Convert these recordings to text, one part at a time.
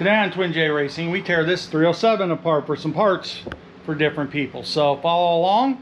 Today on Twin J Racing, we tear this 307 apart for some parts for different people. So follow along.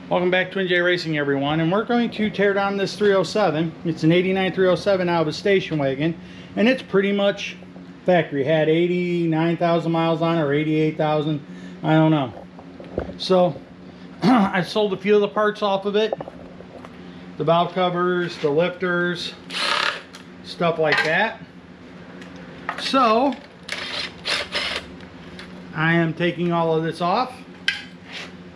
Welcome back to Twin J Racing, everyone, and we're going to tear down this 307. It's an 89 307 out of a station wagon, and it's pretty much factory. Had 89,000 miles on it, or 88,000, I don't know. So I sold a few of the parts off of it, the valve covers, the lifters, stuff like that. So I am taking all of this off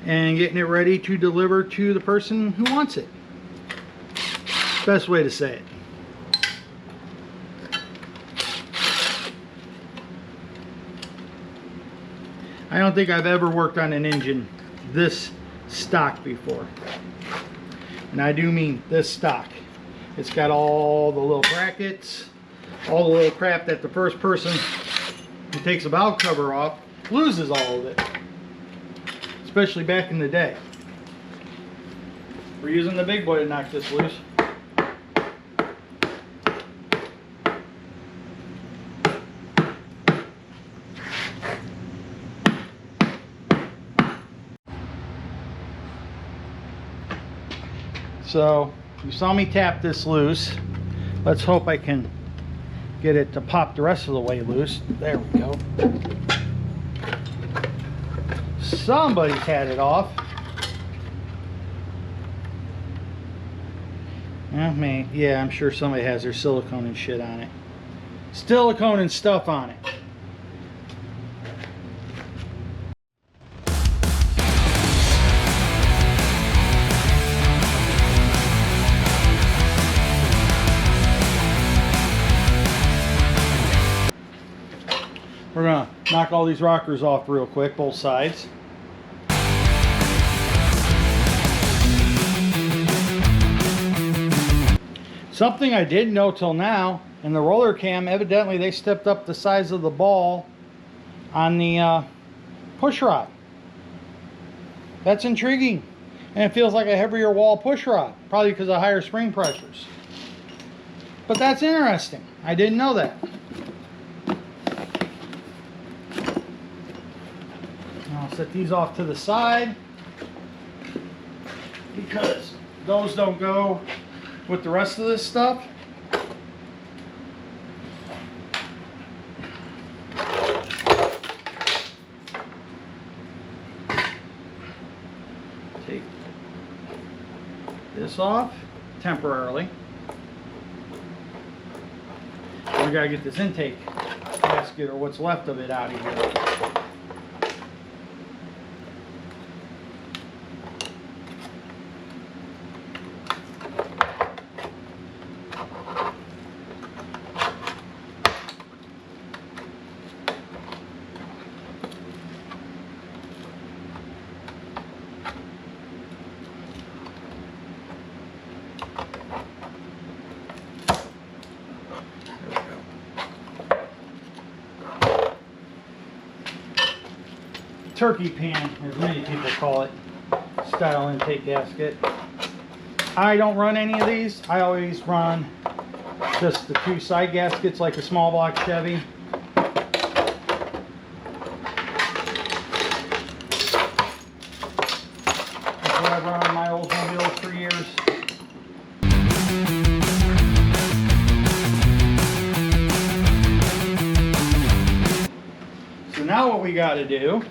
and getting it ready to deliver to the person who wants it. Best way to say it. I don't think I've ever worked on an engine this stock before. And I do mean this stock. It's got all the little brackets, all the little crap that the first person who takes a valve cover off loses all of it. Especially back in the day. We're using the big boy to knock this loose. So you saw me tap this loose. Let's hope I can get it to pop the rest of the way loose. There we go. Somebody's had it off. Yeah, I'm sure somebody has their silicone and shit on it. Silicone and stuff on it. We're gonna knock all these rockers off real quick, both sides. Something I didn't know till now, in the roller cam, evidently they stepped up the size of the ball on the push rod. That's intriguing. And it feels like a heavier wall push rod, probably because of higher spring pressures. But that's interesting. I didn't know that. I'll set these off to the side because those don't go with the rest of this stuff. Take this off temporarily. We gotta get this intake gasket, or what's left of it, out of here. Turkey pan, as many people call it, style intake gasket. I don't run any of these. I always run just the two side gaskets like a small block Chevy. That's what I've run on my Oldsmobiles for years. got to do.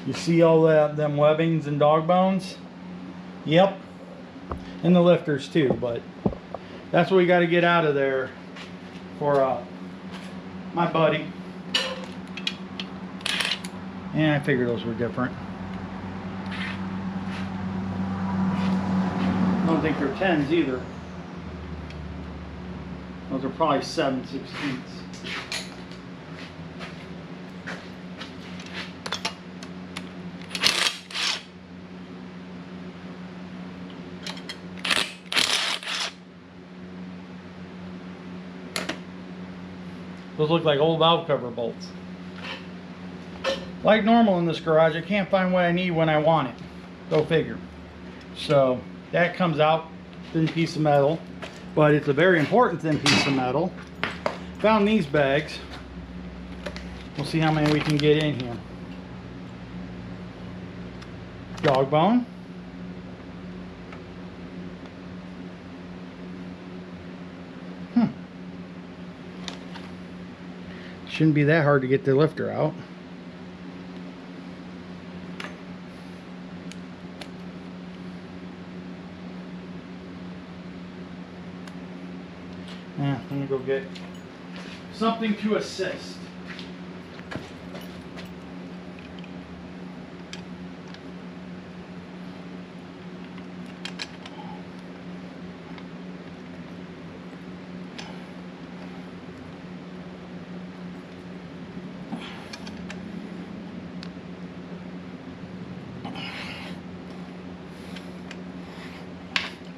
You see all them webbings and dog bones? Yep. And the lifters too, but that's what we got to get out of there for my buddy. And I figured those were different. I don't think they're 10s either. Those are probably 7/16. Those look like old valve cover bolts. Like normal in this garage, I can't find what I need when I want it. Go figure. So that comes out, thin piece of metal, but it's a very important thin piece of metal. Found these bags. We'll see how many we can get in here. Dog bone. Shouldn't be that hard to get the lifter out. Yeah, I'm gonna go get something to assist.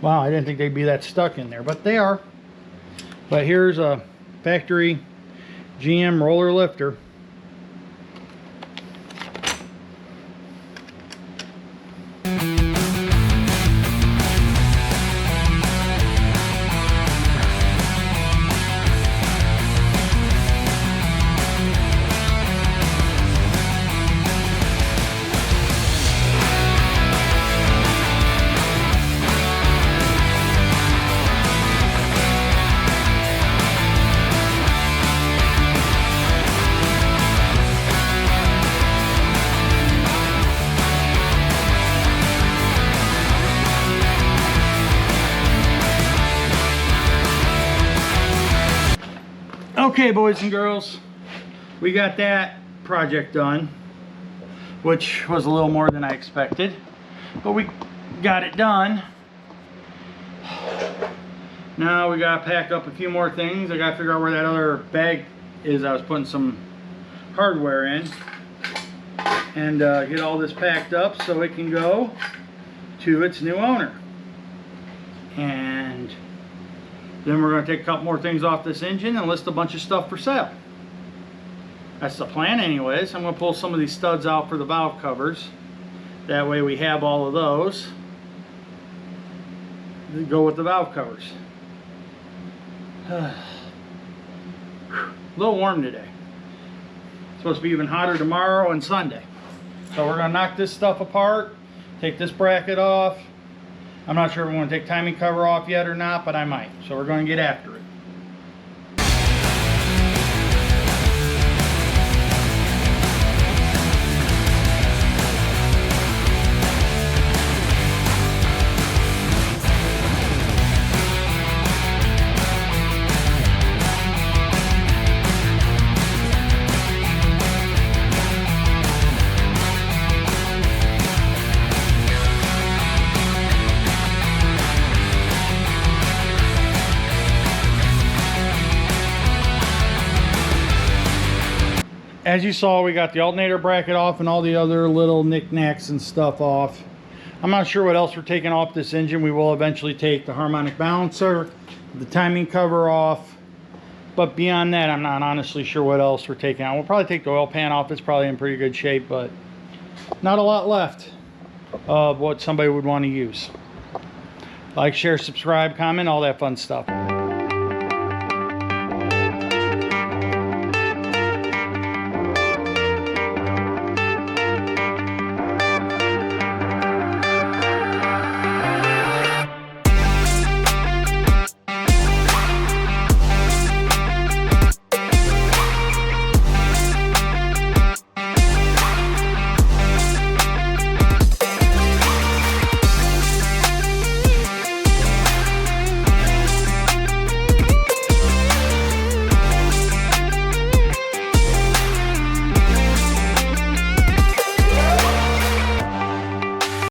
Wow, I didn't think they'd be that stuck in there, but they are. But here's a factory GM roller lifter. Okay, boys and girls, we got that project done, which was a little more than I expected, but we got it done. Now we gotta pack up a few more things. I gotta figure out where that other bag is. I was putting some hardware in, and get all this packed up so it can go to its new owner. And then we're going to take a couple more things off this engine and list a bunch of stuff for sale. That's the plan anyways. I'm going to pull some of these studs out for the valve covers. That way we have all of those. Then go with the valve covers. A little warm today. It's supposed to be even hotter tomorrow and Sunday. So we're going to knock this stuff apart. Take this bracket off. I'm not sure if I'm going to take timing cover off yet or not, but I might. So we're going to get after it. As you saw, we got the alternator bracket off and all the other little knickknacks and stuff off. I'm not sure what else we're taking off this engine. We will eventually take the harmonic balancer, the timing cover off. But beyond that, I'm not honestly sure what else we're taking out. We'll probably take the oil pan off. It's probably in pretty good shape, but not a lot left of what somebody would want to use. Like, share, subscribe, comment, all that fun stuff.